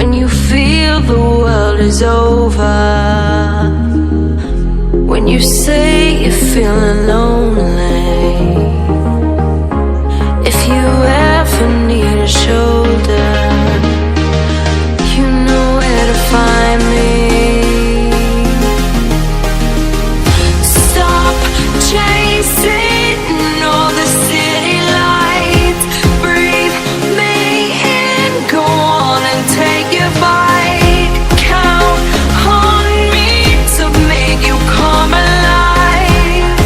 when you feel the world is over, when you say you're feeling lonely, if you ever need a shoulder, you know where to find me. Stop chasing all the city lights, breathe me in, go on and take your bite, count on me to make you come alive.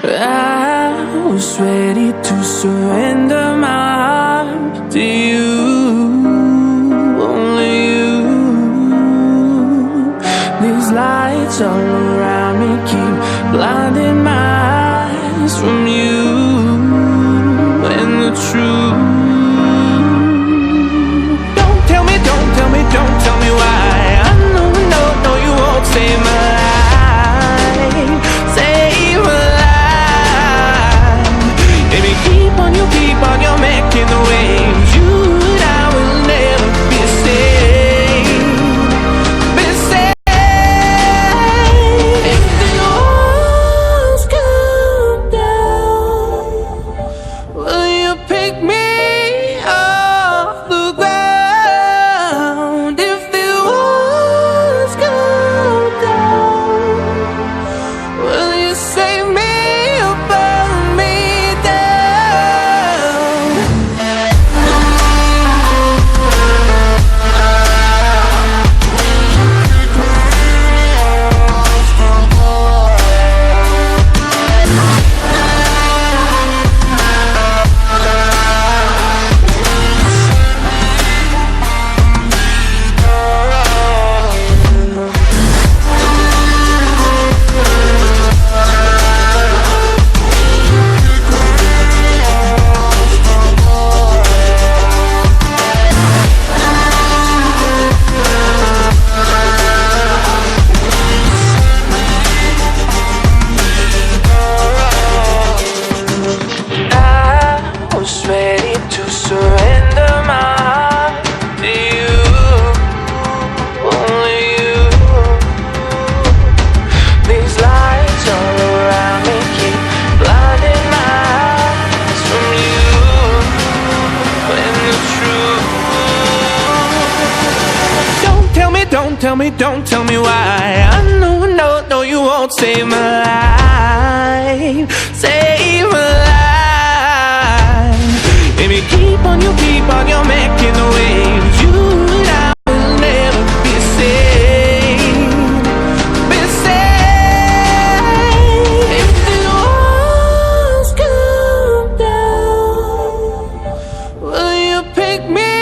I was ready to surrender my heart to you, only you. These lights all around me keep blinding my eyes from you and the truth. Don't tell me, don't tell me, don't tell me why. I know, no, you won't save my life, save my life. Baby, keep on your making the waves. You and I will never be safe, be safe. If the walls come down, will you pick me off the ground? If the walls come down, will you save me or burn me down? I was ready to surrender my heart to you, only you. These lights all around me keep blinding my eyes from you and the truth. Don't tell me, don't tell me, don't tell me why. I know, no, you won't save my life, save my life. Baby, keep on your making the waves. You and I will never be safe, be safe. If the walls come down, will you pick me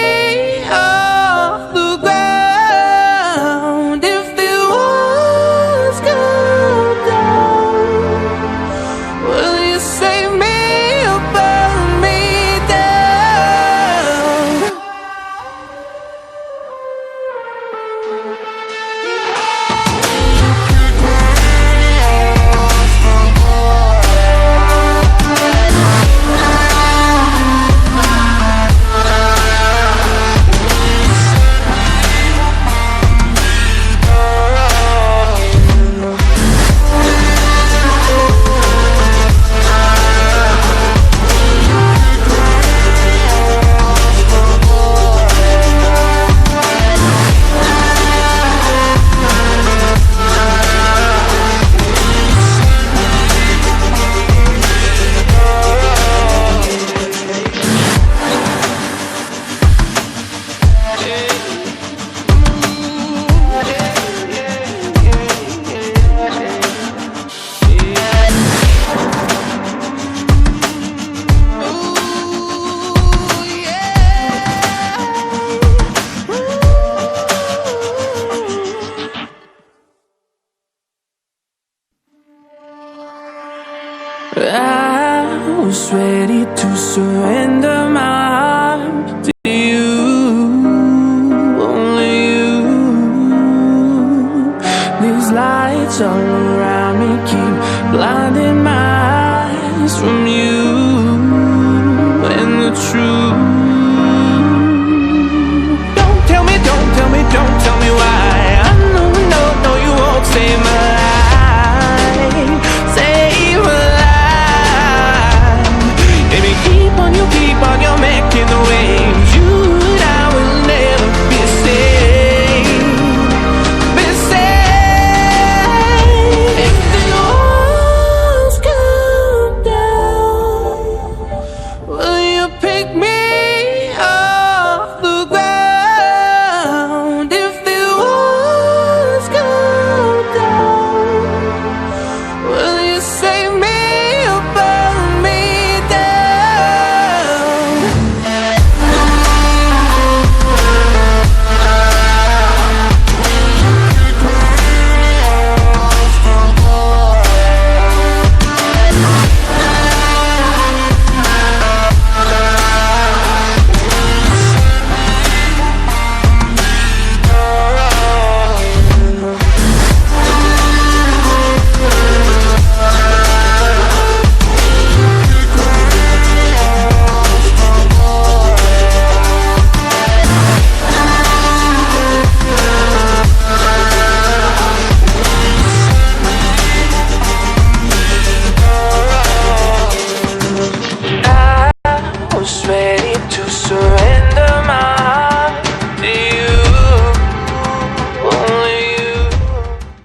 off the ground? If the walls come down, will you save me or burn me down? I was ready to surrender my heart to you, only you. These lights all around me keep blinding my